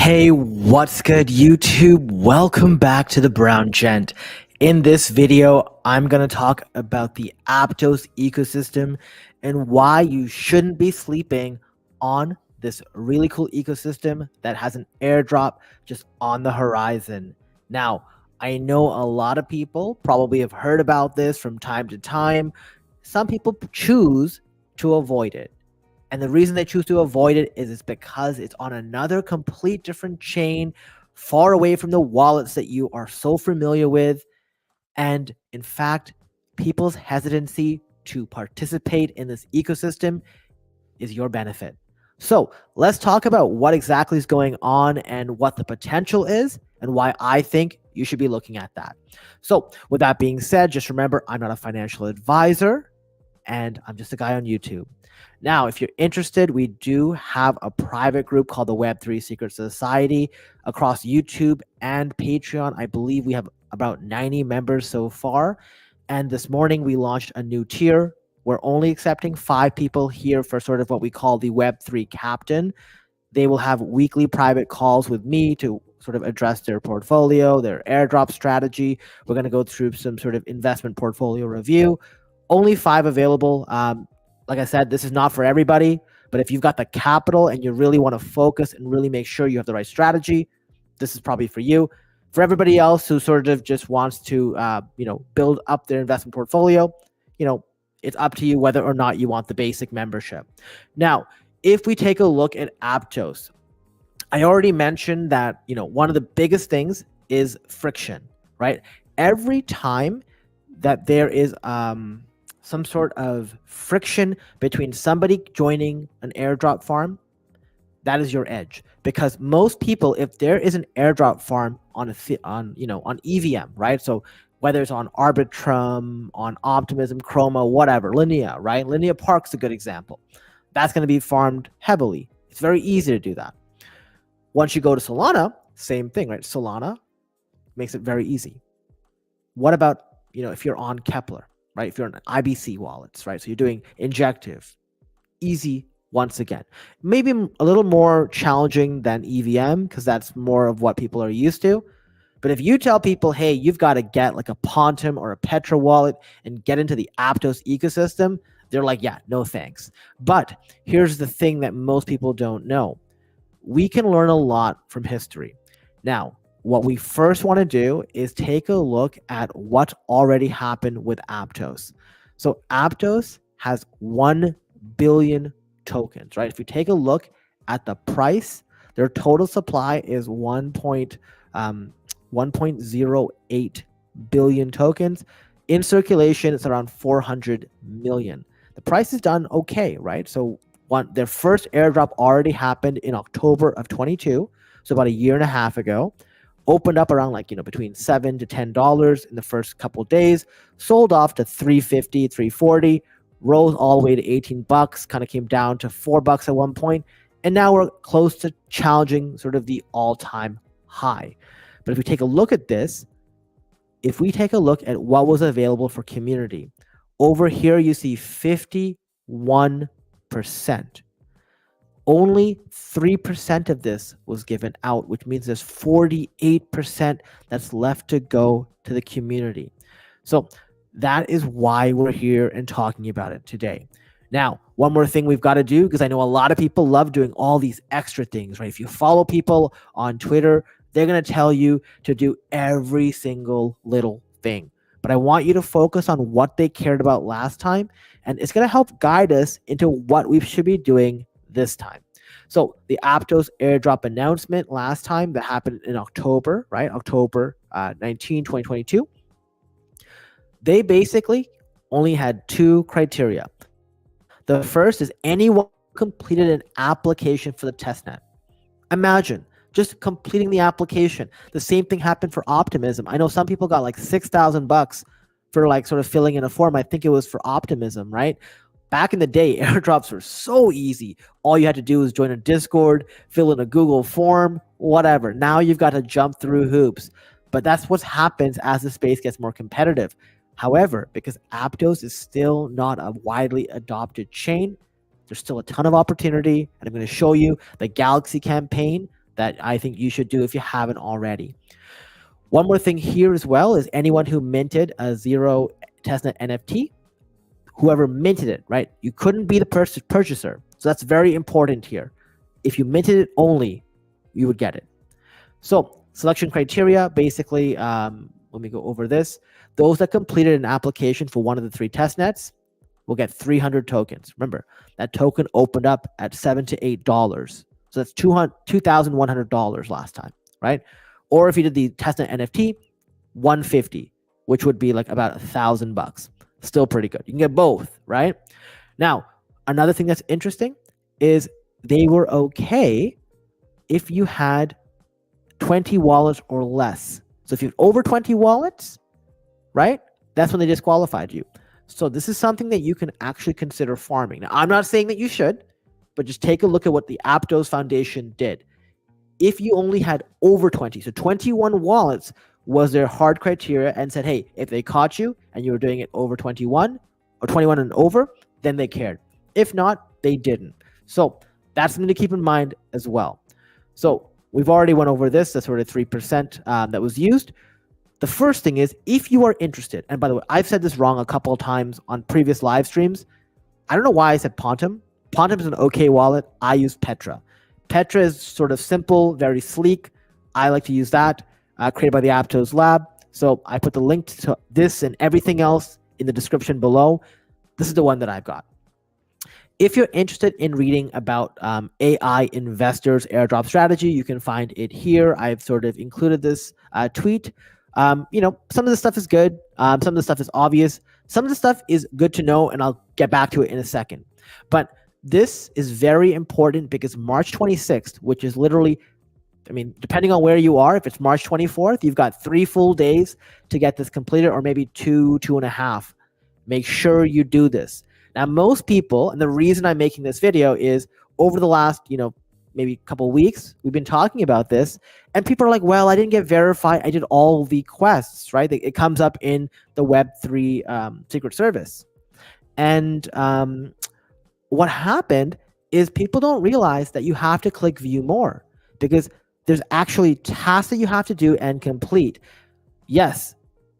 Hey, what's good, YouTube? Welcome back to the Brown Gent. In this video, I'm going to talk about the Aptos ecosystem and why you shouldn't be sleeping on this really cool ecosystem that has an airdrop just on the horizon. Now, I know a lot of people probably have heard about this from time to time. Some people choose to avoid it. And the reason they choose to avoid it is it's because it's on another complete different chain, far away from the wallets that you are so familiar with. And in fact, people's hesitancy to participate in this ecosystem is your benefit. So let's talk about what exactly is going on and what the potential is and why I think you should be looking at that. So with that being said, just remember, I'm not a financial advisor and I'm just a guy on YouTube. Now, if you're interested, we do have a private group called the Web3 Secret Society across YouTube and Patreon. I believe we have about 90 members so far. And this morning we launched a new tier. We're only accepting 5 people here for sort of what we call the Web3 captain. They will have weekly private calls with me to sort of address their portfolio, their airdrop strategy. We're going to go through some sort of investment portfolio review. Only 5 available. Like I said, this is not for everybody, but if you've got the capital and you really want to focus and really make sure you have the right strategy, this is probably for you. For everybody else who sort of just wants to, build up their investment portfolio, it's up to you whether or not you want the basic membership. Now, if we take a look at Aptos, I already mentioned that, one of the biggest things is friction, right? Every time that there is, some sort of friction between somebody joining an airdrop farm, that is your edge. Because most people, if there is an airdrop farm on EVM, right? So whether it's on Arbitrum, on Optimism, Chroma, whatever, Linea, right? Linea Park's a good example. That's going to be farmed heavily. It's very easy to do that. Once you go to Salana, same thing, right? Salana makes it very easy. What about, if you're on Kepler? Right? If you're on IBC wallets, right? So you're doing injective, easy once again. Maybe a little more challenging than EVM because that's more of what people are used to. But if you tell people, hey, you've got to get like a Pontum or a Petra Wallet and get into the Aptos ecosystem, they're like, yeah, no thanks. But here's the thing that most people don't know. We can learn a lot from history. Now, what we first want to do is take a look at what already happened with Aptos. So Aptos has 1 billion tokens, right? If you take a look at the price, their total supply is 1.08 billion tokens. In circulation, it's around 400 million. The price is done okay, right? So their first airdrop already happened in October of 22, so about a year and a half ago. Opened up around between $7 to $10 in the first couple days, sold off to $3.50, $3.40, rose all the way to $18, kind of came down to $4 at one point, and now we're close to challenging sort of the all-time high. But if we take a look at this, if we take a look at what was available for community, over here you see 51%. Only 3% of this was given out, which means there's 48% that's left to go to the community. So that is why we're here and talking about it today. Now, one more thing we've got to do, because I know a lot of people love doing all these extra things, right? If you follow people on Twitter, they're going to tell you to do every single little thing. But I want you to focus on what they cared about last time, and it's going to help guide us into what we should be doing this time. So the Aptos airdrop announcement last time that happened in October, right? October 19, 2022. They basically only had 2 criteria. The first is anyone completed an application for the testnet. Imagine just completing the application. The same thing happened for Optimism. I know some people got like $6,000 for sort of filling in a form. I think it was for Optimism, right? Back in the day, airdrops were so easy. All you had to do was join a Discord, fill in a Google form, whatever. Now you've got to jump through hoops. But that's what happens as the space gets more competitive. However, because Aptos is still not a widely adopted chain, there's still a ton of opportunity. And I'm going to show you the Galaxy campaign that I think you should do if you haven't already. One more thing here as well is anyone who minted a zero testnet NFT, whoever minted it, right? You couldn't be the purchaser. So that's very important here. If you minted it only, you would get it. So selection criteria, basically, let me go over this. Those that completed an application for one of the 3 test nets will get 300 tokens. Remember, that token opened up at $7 to $8. So that's $2,100 last time, right? Or if you did the testnet NFT, 150, which would be like about $1,000. Still pretty good. You can get both, right? Now, another thing that's interesting is they were okay if you had 20 wallets or less. So if you have over 20 wallets, right, that's when they disqualified you. So this is something that you can actually consider farming. Now, I'm not saying that you should, but just take a look at what the Aptos Foundation did. If you only had over 20, so 21 wallets was their hard criteria, and said, hey, if they caught you and you were doing it over 21 or 21 and over, then they cared. If not, they didn't. So that's something to keep in mind as well. So we've already went over this, the sort of 3% that was used. The first thing is, if you are interested, and by the way, I've said this wrong a couple of times on previous live streams. I don't know why I said Pontum. Pontum is an okay wallet. I use Petra. Petra is sort of simple, very sleek. I like to use that, created by the Aptos lab. So I put the link to this and everything else in the description below. This is the one that I've got. If you're interested in reading about AI investors airdrop strategy, you can find it here. I've sort of included this tweet. Some of the stuff is good. Some of the stuff is obvious. Some of the stuff is good to know, and I'll get back to it in a second. But this is very important because March 26th, which is literally, depending on where you are, if it's March 24th, you've got 3 full days to get this completed, or maybe 2.5. Make sure you do this. Now, most people, and the reason I'm making this video is over the last, maybe a couple of weeks, we've been talking about this, and people are like, well, I didn't get verified. I did all the quests, right? It comes up in the Web3 Secret Service. And what happened is people don't realize that you have to click view more, because there's actually tasks that you have to do and complete. Yes,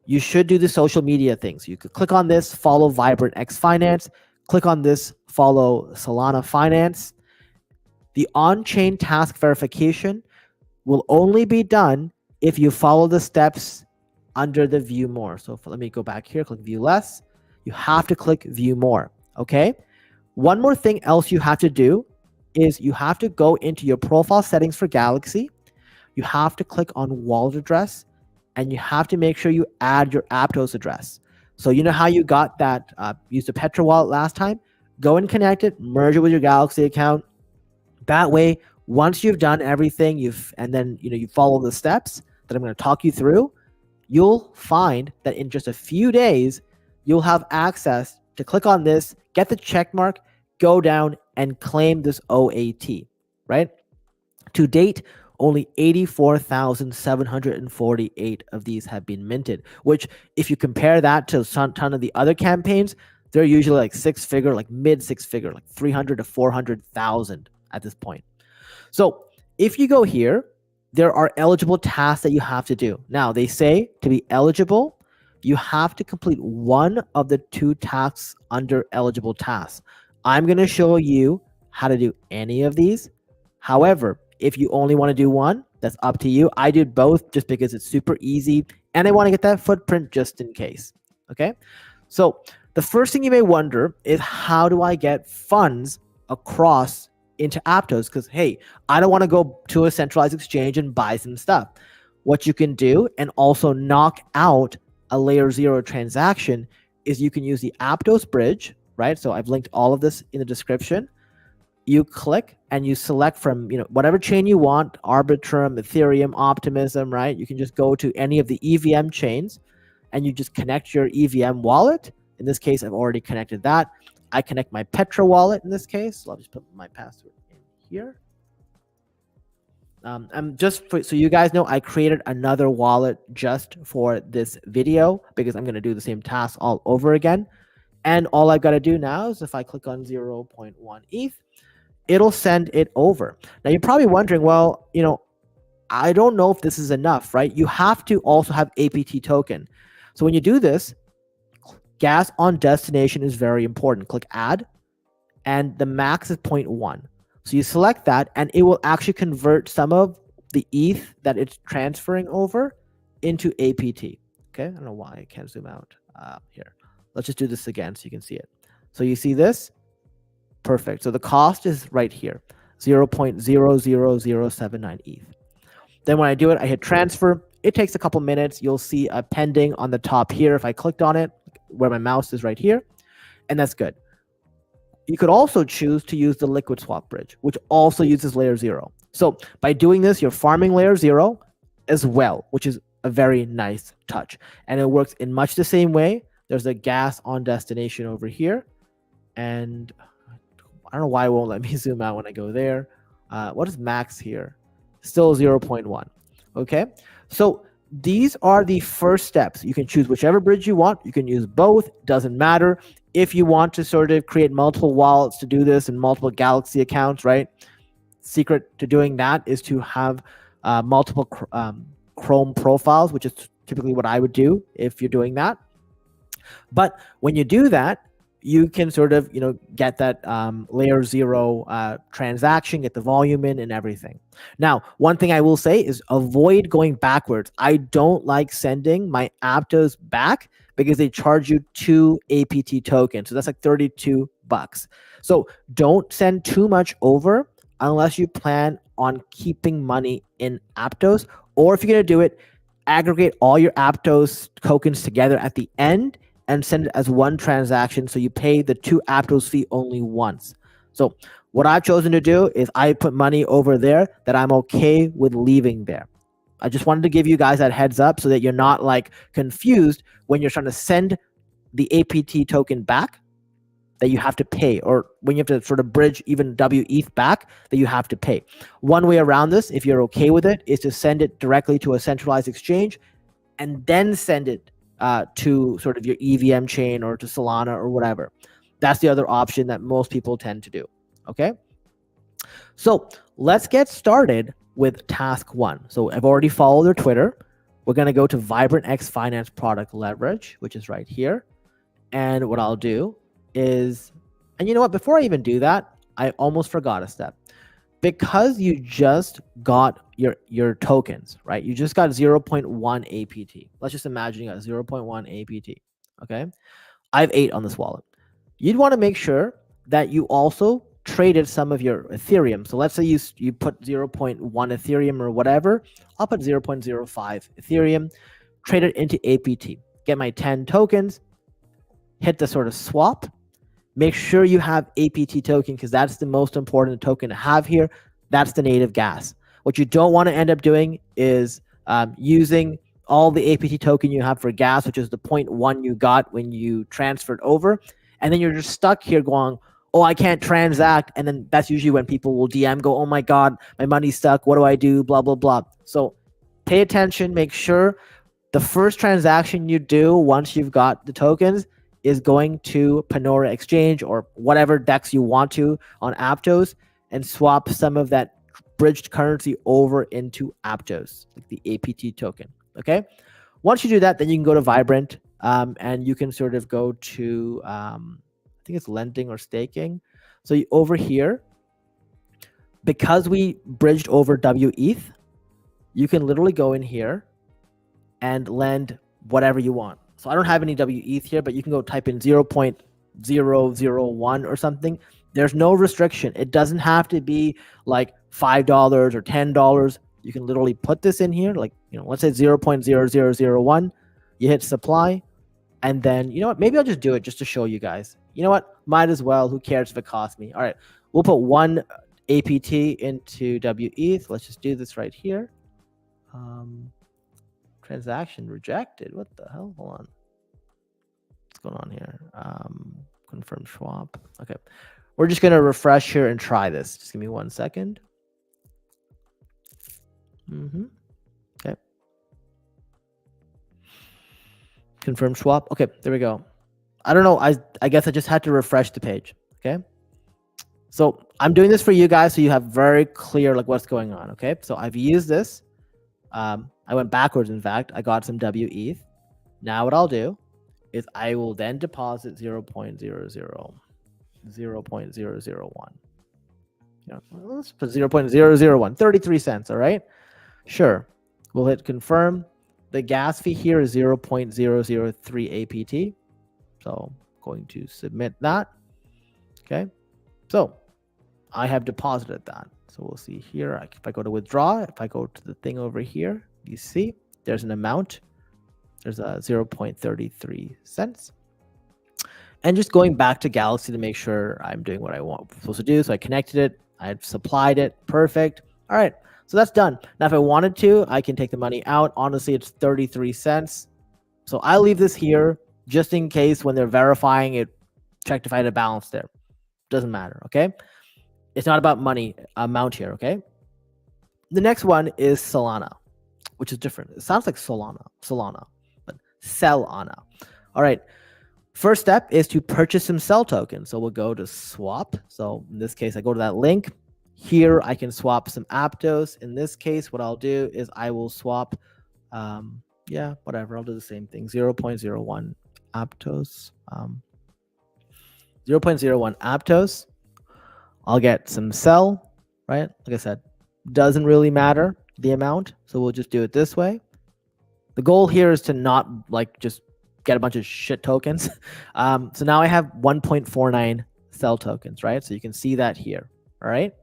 you should do the social media things. You could click on this, follow Vibrant X Finance. Click on this, follow Salana Finance. The on-chain task verification will only be done if you follow the steps under the view more. So let me go back here, click view less. You have to click view more, okay? One more thing else you have to do is you have to go into your profile settings for Galaxy. You have to click on wallet address, and you have to make sure you add your Aptos address. So you know how you got that, used a Petra Wallet last time? Go and connect it, merge it with your Galaxy account. That way, once you've done everything, you follow the steps that I'm going to talk you through, you'll find that in just a few days, you'll have access to click on this, get the check mark, go down and claim this OAT, right? To date, only 84,748 of these have been minted, which if you compare that to a ton of the other campaigns, they're usually like six-figure, like mid-six-figure, like 300 to 400,000 at this point. So if you go here, there are eligible tasks that you have to do. Now, they say to be eligible, you have to complete one of the 2 tasks under eligible tasks. I'm going to show you how to do any of these. However, if you only want to do one, that's up to you. I did both just because it's super easy, and I want to get that footprint just in case, okay? So the first thing you may wonder is, how do I get funds across into Aptos? Because, hey, I don't want to go to a centralized exchange and buy some stuff. What you can do, and also knock out a layer 0 transaction, is you can use the Aptos Bridge, right? So I've linked all of this in the description. You click and you select from whatever chain you want, Arbitrum, Ethereum, Optimism, right? You can just go to any of the EVM chains and you just connect your EVM wallet. In this case, I've already connected that. I connect my Petra wallet in this case. So I'll just put my password in here. So you guys know, I created another wallet just for this video because I'm going to do the same task all over again. And all I've got to do now is if I click on 0.1 ETH, it'll send it over. Now you're probably wondering, well, I don't know if this is enough, right? You have to also have APT token. So when you do this, gas on destination is very important. Click add, and the max is 0.1. So you select that, and it will actually convert some of the ETH that it's transferring over into APT. Okay, I don't know why I can't zoom out. Here, let's just do this again so you can see it. So you see this? Perfect. So the cost is right here, 0.00079 ETH. Then when I do it, I hit transfer. It takes a couple minutes. You'll see a pending on the top here. If I clicked on it, where my mouse is right here, and that's good. You could also choose to use the liquid swap bridge, which also uses layer 0. So by doing this, you're farming layer 0 as well, which is a very nice touch. And it works in much the same way. There's a gas on destination over here. And I don't know why it won't let me zoom out when I go there. What is max here? Still 0.1. Okay. So these are the first steps. You can choose whichever bridge you want. You can use both. Doesn't matter. If you want to sort of create multiple wallets to do this and multiple Galaxy accounts, right? Secret to doing that is to have multiple Chrome profiles, which is typically what I would do if you're doing that. But when you do that, you can sort of, get that layer 0 transaction, get the volume in and everything. Now, one thing I will say is avoid going backwards. I don't like sending my Aptos back because they charge you 2 APT tokens. So that's like $32. So don't send too much over unless you plan on keeping money in Aptos. Or if you're going to do it, aggregate all your Aptos tokens together at the end and send it as one transaction, so you pay the 2 Aptos fee only once. So what I've chosen to do is I put money over there that I'm okay with leaving there. I just wanted to give you guys that heads up so that you're not like confused when you're trying to send the APT token back that you have to pay, or when you have to sort of bridge even WETH back that you have to pay. One way around this, if you're okay with it, is to send it directly to a centralized exchange and then send it to sort of your EVM chain or to Salana or whatever. That's the other option that most people tend to do. Okay. So let's get started with task 1. So I've already followed their Twitter. We're going to go to Vibrant X Finance product leverage, which is right here. And what I'll do is, and you know what, before I even do that, I almost forgot a step. Because you just got your tokens, right? You just got 0.1 APT. Let's just imagine you got 0.1 APT, okay? I have 8 on this wallet. You'd want to make sure that you also traded some of your Ethereum. So let's say you put 0.1 Ethereum or whatever. I'll put 0.05 Ethereum, trade it into APT. Get my 10 tokens, hit the sort of swap. Make sure you have APT token because that's the most important token to have here. That's the native gas. What you don't want to end up doing is using all the APT token you have for gas, which is the 0.1 you got when you transferred over. And then you're just stuck here going, oh, I can't transact. And then that's usually when people will DM, go, oh my God, my money's stuck. What do I do? Blah, blah, blah. So pay attention. Make sure the first transaction you do once you've got the tokens is going to Panora Exchange or whatever DEX you want to on Aptos and swap some of that bridged currency over into Aptos, like the APT token. Okay. Once you do that, then you can go to Vibrant and you can sort of go to, I think it's lending or staking. So over here, because we bridged over WETH, you can literally go in here and lend whatever you want. So I don't have any WETH here, but you can go type in 0.001 or something. There's no restriction. It doesn't have to be like $5 or $10. You can literally put this in here, like, let's say 0.0001. You hit supply, and then, you know what? Maybe I'll just do it just to show you guys. You know what? Might as well. Who cares if it costs me? All right. We'll put 1 APT into WETH. Let's just do this right here. Transaction rejected. What the hell? Hold on. What's going on here? Confirm swap. Okay. We're just going to refresh here and try this. Just give me 1 second. Okay. Confirm swap. Okay, there we go. I don't know. I guess I just had to refresh the page. Okay. So I'm doing this for you guys so you have very clear like what's going on. Okay, so I've used this. I went backwards. In fact, I got some WETH. Now what I'll do is I will then deposit 0.001. Let's put 0.001, 33 cents. All right, sure. We'll hit confirm. The gas fee here is 0.003 APT. So I'm going to submit that. Okay, so I have deposited that. So we'll see here. If I go to withdraw, if I go to the thing over here, you see there's an amount. There's a 0.33 cents. And just going back to Galaxy to make sure I'm doing what I want supposed to do. So I connected it. I've supplied it. Perfect. All right. So that's done. Now, if I wanted to, I can take the money out. Honestly, it's 33 cents. So I leave this here just in case when they're verifying it, check if I had a balance there. Doesn't matter. Okay. It's not about money amount here. Okay. The next one is Salana, which is different. It sounds like Salana, but Salana. All right. First step is to purchase some cell tokens. So we'll go to swap. So in this case, I go to that link. Here I can swap some Aptos. In this case, what I'll do is I will swap, whatever. I'll do the same thing. 0.01 Aptos. 0.01 Aptos. I'll get some cell, right? Like I said, doesn't really matter the amount. So we'll just do it this way. The goal here is to not like just get a bunch of shit tokens. So now I have 1.49 cell tokens, right? So you can see that here. All right.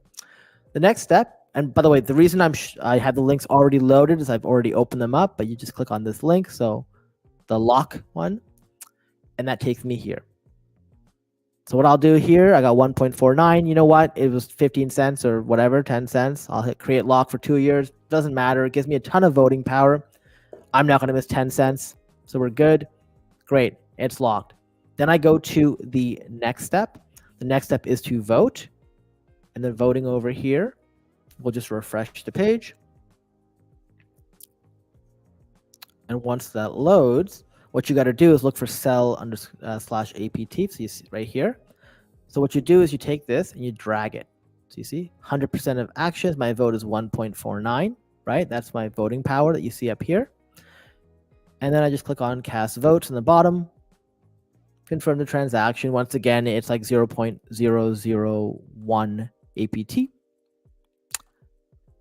The next step, and by the way, the reason I have the links already loaded is I've already opened them up, but you just click on this link. So the lock one, and that takes me here. So what I'll do here, I got 1.49. You know what? It was 15 cents or whatever, 10 cents. I'll hit create lock for 2 years. Doesn't matter. It gives me a ton of voting power. I'm not going to miss 10 cents. So we're good. Great. It's locked. Then I go to the next step. The next step is to vote. And then voting over here, we'll just refresh the page. And once that loads, what you got to do is look for cell /APT. So you see right here. So what you do is you take this and you drag it. So you see 100% of actions. My vote is 1.49, right? That's my voting power that you see up here. And then I just click on cast votes in the bottom. Confirm the transaction. Once again, it's like 0.001 APT.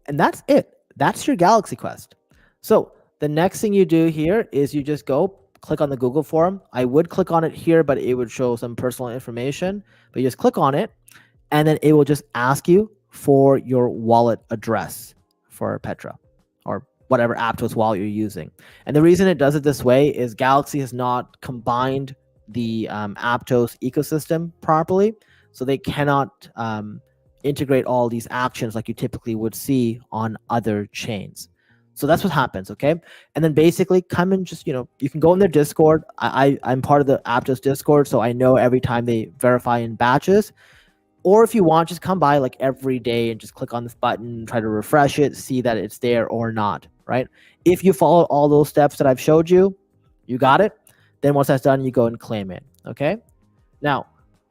And that's it. That's your Galaxy Quest. So the next thing you do here is you just go click on the Google form. I would click on it here, but it would show some personal information. But you just click on it, and then it will just ask you for your wallet address for Petra or whatever Aptos wallet you're using. And the reason it does it this way is Galaxy has not combined the Aptos ecosystem properly. So they cannot integrate all these actions like you typically would see on other chains. So that's what happens, okay? And then basically come and just, you can go in their Discord. I'm part of the Aptos Discord, so I know every time they verify in batches. Or if you want, just come by like every day and just click on this button, try to refresh it, see that it's there or not, right? If you follow all those steps that I've showed you, you got it. Then once that's done, you go and claim it, okay? Now,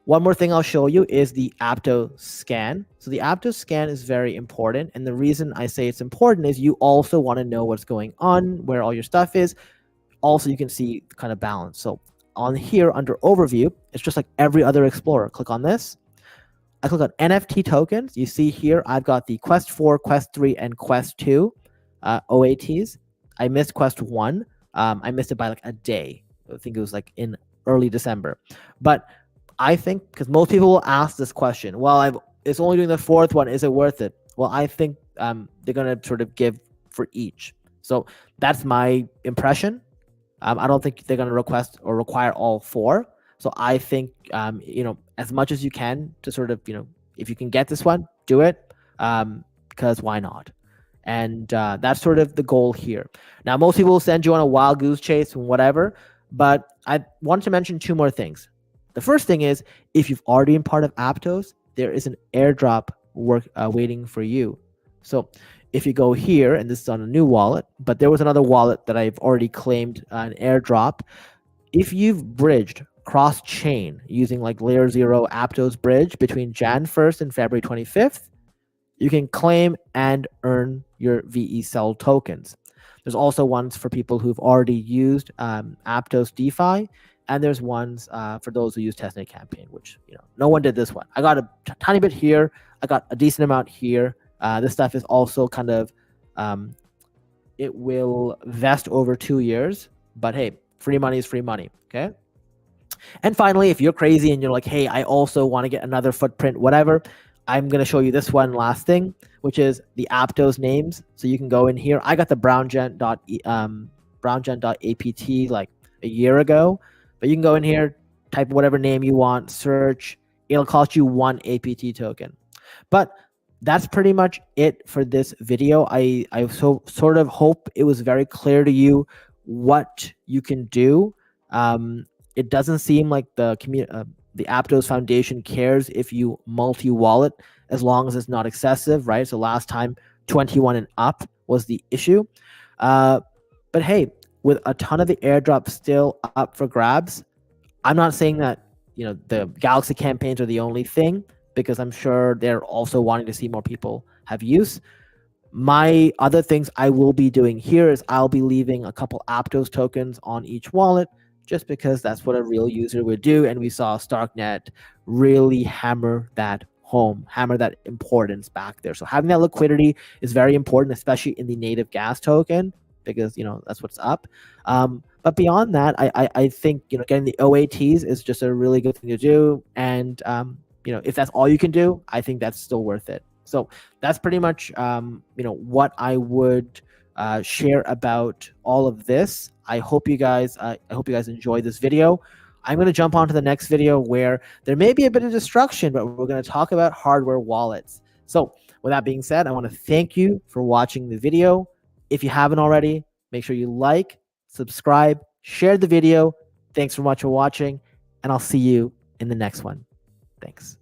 one more thing I'll show you is the Abto Scan. So the Abto Scan is very important. And the reason I say it's important is you also want to know what's going on, where all your stuff is. Also, you can see the kind of balance. So on here under overview, it's just like every other Explorer. Click on this. I click on NFT tokens. You see here, I've got the Quest 4, Quest 3, and Quest 2 OATs. I missed Quest 1. I missed it by like a day. I think it was like in early December. But I think, because most people will ask this question, well, it's only doing the fourth one. Is it worth it? Well, I think they're going to sort of give for each. So that's my impression. I don't think they're going to request or require all four. So I think, as much as you can to sort of, if you can get this one, do it, because why not? And that's sort of the goal here. Now, most people will send you on a wild goose chase and whatever, but I want to mention two more things. The first thing is, if you've already been part of Aptos, there is an airdrop waiting for you. So if you go here, and this is on a new wallet, but there was another wallet that I've already claimed an airdrop. If you've bridged cross-chain using like layer 0 Aptos Bridge between Jan 1st and February 25th, you can claim and earn your VeCell tokens. There's also ones for people who've already used Aptos DeFi, and there's ones for those who use testnet campaign, which no one did this one. I got a tiny bit here. I got a decent amount here. This stuff is also kind of it will vest over 2 years, but hey, free money is free money. Okay. And finally, if you're crazy and you're like, hey, I also want to get another footprint, whatever, I'm going to show you this one last thing, which is the Aptos names. So you can go in here. I got the browngen.apt like a year ago, but you can go in here, type whatever name you want, search. It'll cost you 1 APT token. But that's pretty much it for this video. I sort of hope it was very clear to you what you can do. It doesn't seem like the Aptos Foundation cares if you multi-wallet, as long as it's not excessive, right? So last time 21 and up was the issue. But hey, with a ton of the airdrops still up for grabs, I'm not saying that the Galaxy campaigns are the only thing, because I'm sure they're also wanting to see more people have use. My other things I will be doing here is I'll be leaving a couple Aptos tokens on each wallet, just because that's what a real user would do. And we saw Starknet really hammer that home, hammer that importance back there. So having that liquidity is very important, especially in the native gas token, because that's what's up. But beyond that, I think getting the OATs is just a really good thing to do. And if that's all you can do, I think that's still worth it. So that's pretty much what I would share about all of this. I hope you guys enjoyed this video. I'm going to jump on to the next video where there may be a bit of destruction, but we're going to talk about hardware wallets. So with that being said, I want to thank you for watching the video. If you haven't already, make sure you like, subscribe, share the video. Thanks so much for watching, and I'll see you in the next one. Thanks.